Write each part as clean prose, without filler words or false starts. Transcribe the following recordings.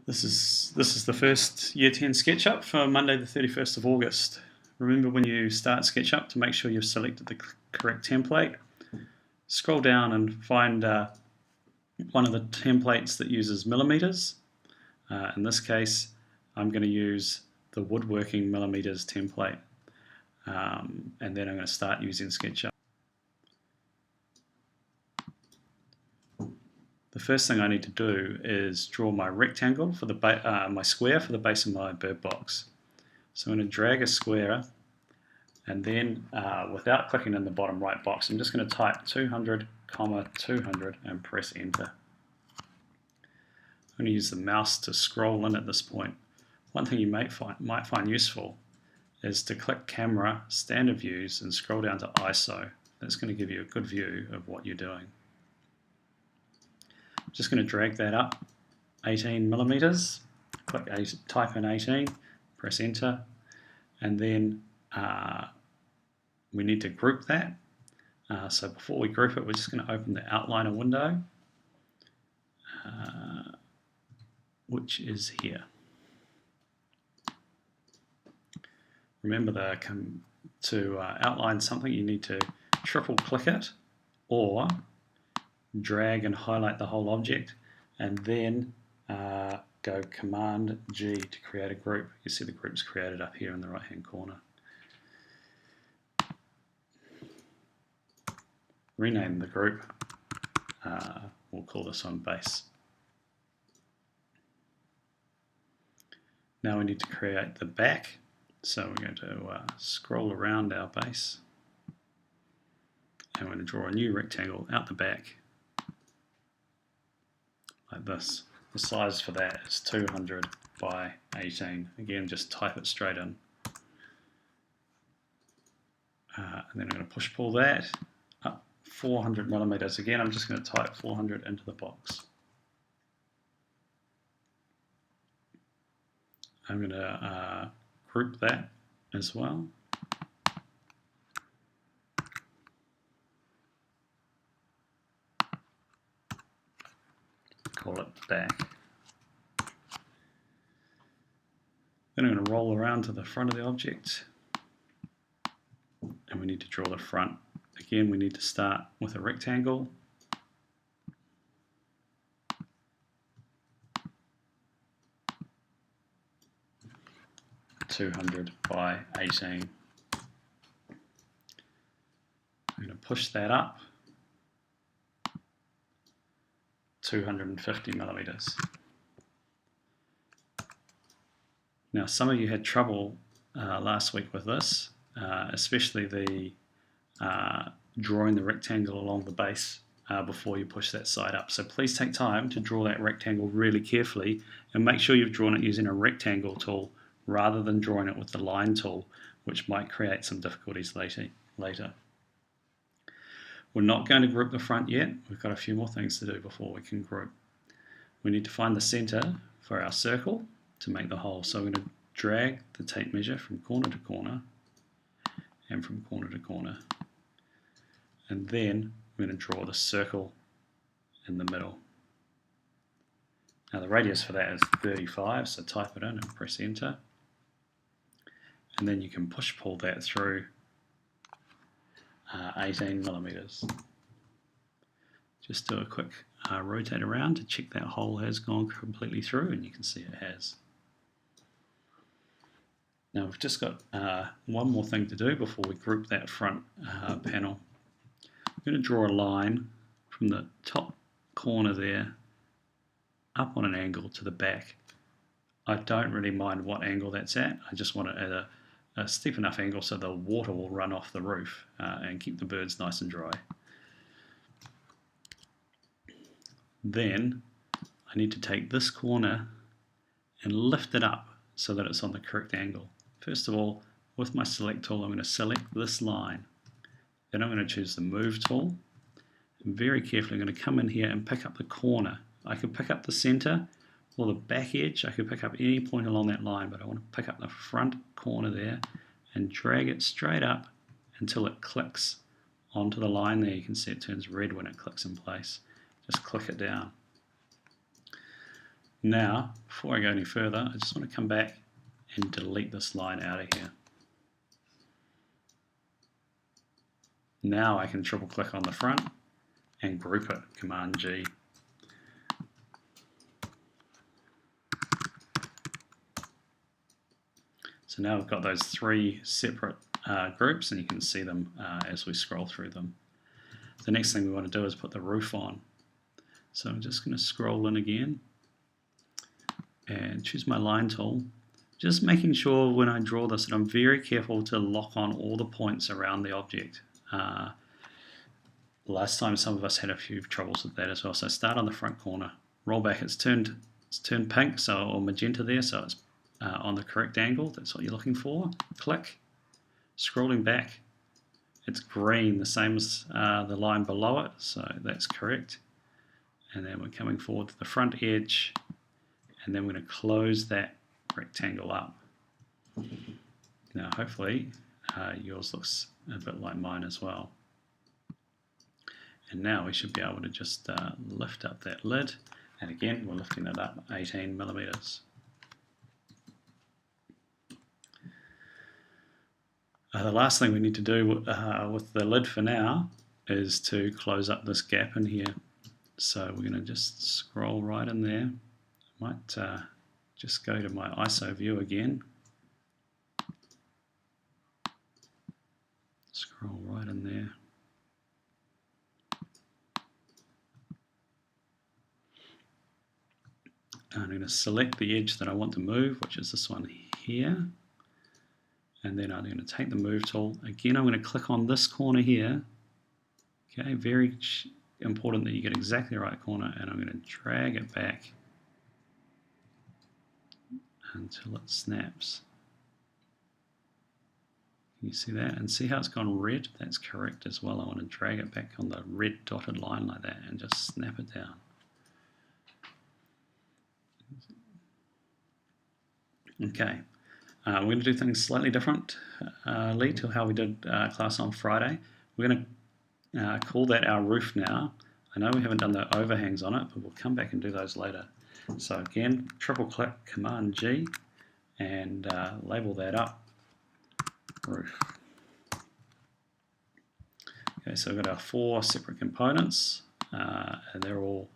This is the first Year 10 SketchUp for Monday the 31st of August. Remember when you start SketchUp to make sure you've selected the correct template. Scroll down and find one of the templates that uses millimeters. In this case, I'm going to use the woodworking millimeters template, and then I'm going to start using SketchUp. The first thing I need to do is draw my rectangle for the my square for the base of my bird box. So I'm going to drag a square, and then without clicking in the bottom right box, I'm just going to type 200, 200 and press enter. I'm going to use the mouse to scroll in at this point. One thing you might find useful is to click Camera, Standard Views, and scroll down to ISO. That's going to give you a good view of what you're doing. I'm just going to drag that up 18 millimeters, type in 18, press enter, and then we need to group that. So before we group it, we're just going to open the outliner window, which is here. Remember to outline something, you need to triple click it or drag and highlight the whole object, and then go Command G to create a group. You see the group's created up here in the right hand corner. Rename the group. We'll call this one base. Now we need to create the back, so we're going to scroll around our base, and we're going to draw a new rectangle out the back like this. The size for that is 200 by 18. Again, just type it straight in. And then I'm going to push pull that up 400 millimeters. Again, I'm just going to type 400 into the box. I'm going to group that as well. Call it back. Then I'm going to roll around to the front of the object, and we need to draw the front. Again, we need to start with a rectangle. (200 by 18). I'm going to push that up 250 millimeters. Now, some of you had trouble last week with this, especially the drawing the rectangle along the base before you push that side up. So please take time to draw that rectangle really carefully, and make sure you've drawn it using a rectangle tool rather than drawing it with the line tool, which might create some difficulties later. We're not going to group the front yet. We've got a few more things to do before we can group. We need to find the center for our circle to make the hole. So we're going to drag the tape measure from corner to corner and from corner to corner. And then we're going to draw the circle in the middle. Now the radius for that is 35, so type it in and press enter. And then you can push pull that through 18 millimeters. Just do a quick rotate around to check that hole has gone completely through, and you can see it has. Now we've just got one more thing to do before we group that front panel. I'm going to draw a line from the top corner there up on an angle to the back. I don't really mind what angle that's at. I just want it at a steep enough angle so the water will run off the roof and keep the birds nice and dry. Then I need to take this corner and lift it up so that it's on the correct angle. First of all, with my select tool, I'm going to select this line. Then I'm going to choose the move tool. And very carefully, I'm going to come in here and pick up the corner. I could pick up the center or the back edge. I could pick up any point along that line, but I want to pick up the front corner there and drag it straight up until it clicks onto the line there. You can see it turns red when it clicks in place. Just click it down. Now, before I go any further, I just want to come back and delete this line out of here. Now I can triple click on the front and group it, Command G. So now we've got those three separate groups, and you can see them as we scroll through them. The next thing we want to do is put the roof on. So I'm just going to scroll in again and choose my line tool. Just making sure when I draw this that I'm very careful to lock on all the points around the object. Last time some of us had a few troubles with that as well. So start on the front corner, roll back. It's turned pink, or magenta there, so it's on the correct angle. That's what you're looking for. Click. Scrolling back, it's green, the same as the line below it, so that's correct. And then we're coming forward to the front edge, and then we're going to close that rectangle up. Now hopefully yours looks a bit like mine as well. And now we should be able to just lift up that lid, and again we're lifting it up 18 millimeters. The last thing we need to do with the lid for now is to close up this gap in here. So we're going to just scroll right in there. I might just go to my ISO view again. Scroll right in there. And I'm going to select the edge that I want to move, which is this one here. And then I'm going to take the move tool. Again, I'm going to click on this corner here. Okay, very important that you get exactly the right corner, and I'm going to drag it back until it snaps. Can you see that? And see how it's gone red? That's correct as well. I want to drag it back on the red dotted line like that and just snap it down. Okay. We're going to do things slightly differently to how we did class on Friday. We're going to call that our roof now. I know we haven't done the overhangs on it, but we'll come back and do those later. So again, triple click Command G and label that up, roof. Okay, so we've got our four separate components, and they're all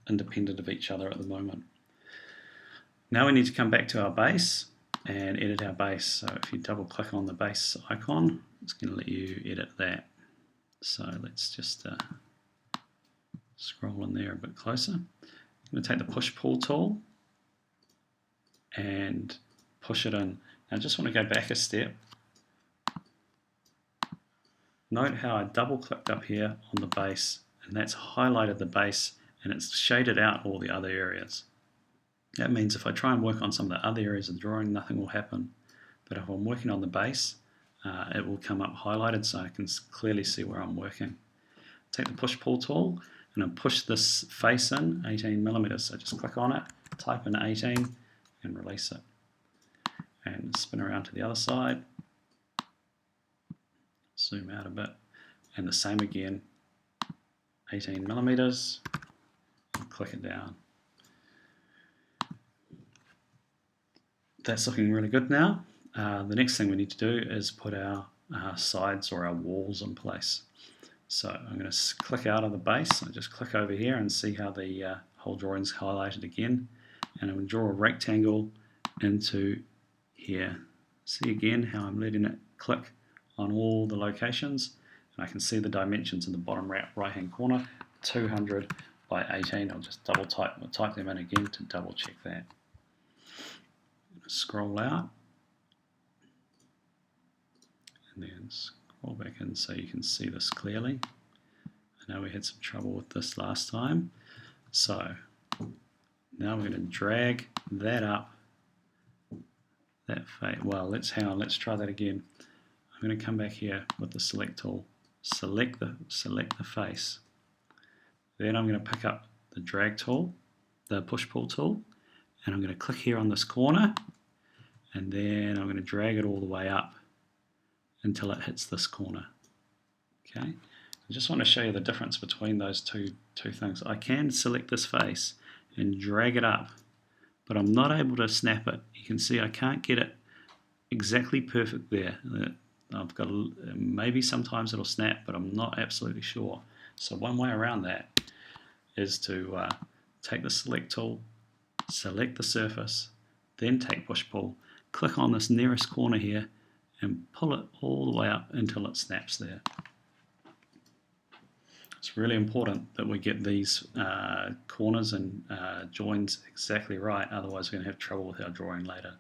independent of each other at the moment. Now we need to come back to our base and edit our base. So if you double click on the base icon, it's going to let you edit that. So let's just scroll in there a bit closer. I'm going to take the push-pull tool and push it in. Now I just want to go back a step. Note how I double clicked up here on the base, and that's highlighted the base and it's shaded out all the other areas. That means if I try and work on some of the other areas of the drawing, nothing will happen. But if I'm working on the base, it will come up highlighted so I can clearly see where I'm working. Take the push-pull tool and then push this face in 18 millimeters. So just click on it, type in 18 and release it. And spin around to the other side. Zoom out a bit. And the same again, 18 millimeters, and click it down. That's looking really good now. The next thing we need to do is put our sides or our walls in place. So I'm going to click out of the base. I just click over here and see how the whole drawing is highlighted again. And I'm going to draw a rectangle into here. See again how I'm letting it click on all the locations. And I can see the dimensions in the bottom right hand corner, 200 by 18. I'll just type them in again to double check that. Scroll out and then scroll back in so you can see this clearly. I know we had some trouble with this last time, so now we're going to drag that up. Let's try that again. I'm going to come back here with the select tool, select the face. Then I'm going to pick up the drag tool, the push-pull tool, and I'm going to click here on this corner, and then I'm going to drag it all the way up until it hits this corner. Okay, I just want to show you the difference between those two things. I can select this face and drag it up, but I'm not able to snap it. You can see I can't get it exactly perfect there. I've got maybe sometimes it'll snap, but I'm not absolutely sure. So one way around that is to take the select tool, select the surface, then take push pull, click on this nearest corner here and pull it all the way up until it snaps there. It's really important that we get these corners and joins exactly right, otherwise we're going to have trouble with our drawing later.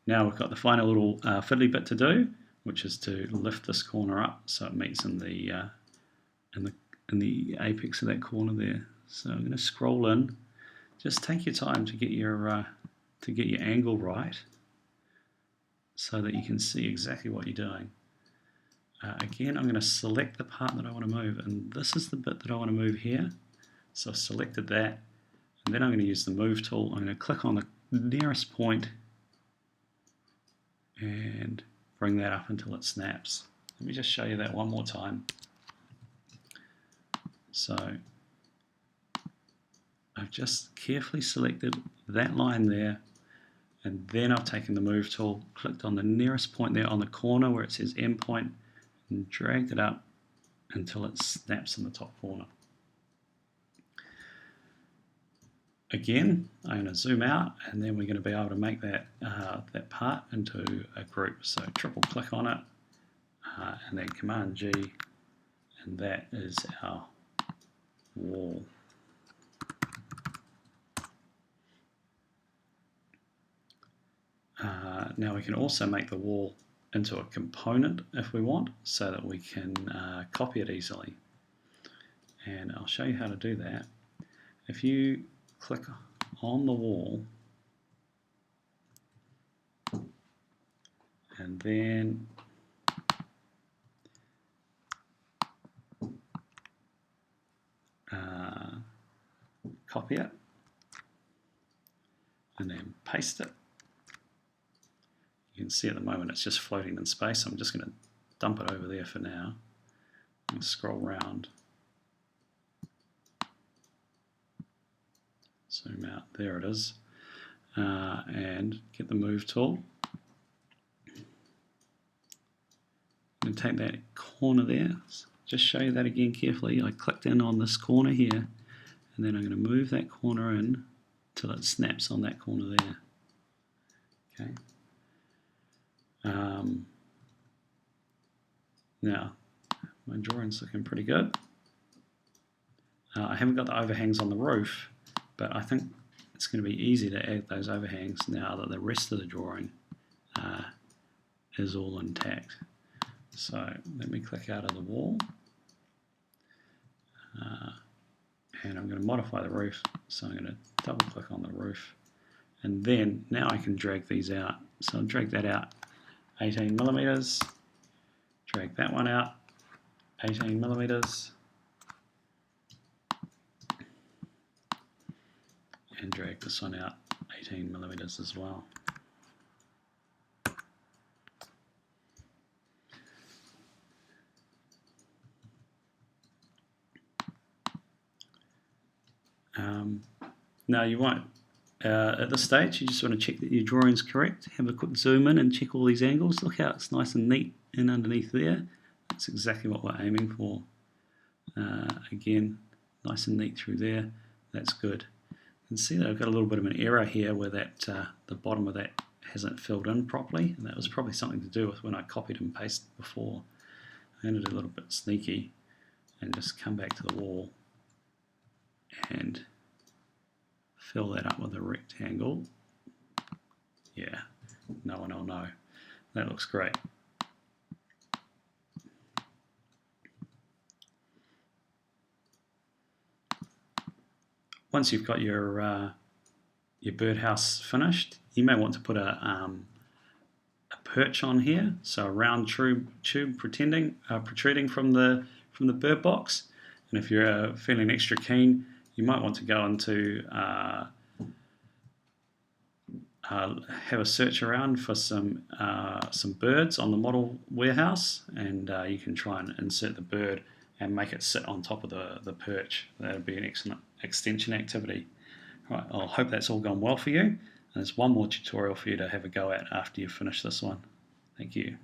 Now we've got the final little fiddly bit to do, which is to lift this corner up so it meets in the apex of that corner there. So I'm going to scroll in. Just take your time to get your angle right, so that you can see exactly what you're doing. Again, I'm going to select the part that I want to move, and this is the bit that I want to move here. So I've selected that, and then I'm going to use the move tool. I'm going to click on the nearest point and bring that up until it snaps. Let me just show you that one more time. So I've just carefully selected that line there, and then I've taken the move tool, clicked on the nearest point there on the corner where it says endpoint, and dragged it up until it snaps in the top corner. Again, I'm going to zoom out, and then we're going to be able to make that that part into a group. So triple click on it, and then Command G, and that is our wall. Now we can also make the wall into a component if we want, so that we can copy it easily. And I'll show you how to do that. If you click on the wall and then copy it and then paste it, you can see at the moment it's just floating in space. I'm just going to dump it over there for now and scroll around, zoom out, there it is, and get the move tool and take that corner there. Just show you that again carefully. I clicked in on this corner here, and then I'm going to move that corner in till it snaps on that corner there. Okay. Now my drawing's looking pretty good. I haven't got the overhangs on the roof, but I think it's going to be easy to add those overhangs now that the rest of the drawing is all intact. So let me click out of the wall, and I'm going to modify the roof. So I'm going to double click on the roof, and then now I can drag these out. So I'll drag that out 18 millimeters, drag that one out 18 millimeters, and drag this one out 18 millimeters as well. Now you won't, at this stage you just want to check that your drawing's correct. Have a quick zoom in and check all these angles. Look how it's nice and neat in underneath there. That's exactly what we're aiming for. Again, nice and neat through there. That's good. You can see that I've got a little bit of an error here where that the bottom of that hasn't filled in properly, and that was probably something to do with when I copied and pasted before. I'm going to do a little bit sneaky and just come back to the wall and fill that up with a rectangle. Yeah, no one will know. That looks great. Once you've got your birdhouse finished, you may want to put a perch on here, so a round tube protruding from the bird box. And if you're feeling extra keen, you might want to go into have a search around for some birds on the model warehouse, and you can try and insert the bird and make it sit on top of the perch. That would be an excellent extension activity. Right, I hope that's all gone well for you. And there's one more tutorial for you to have a go at after you finish this one. Thank you.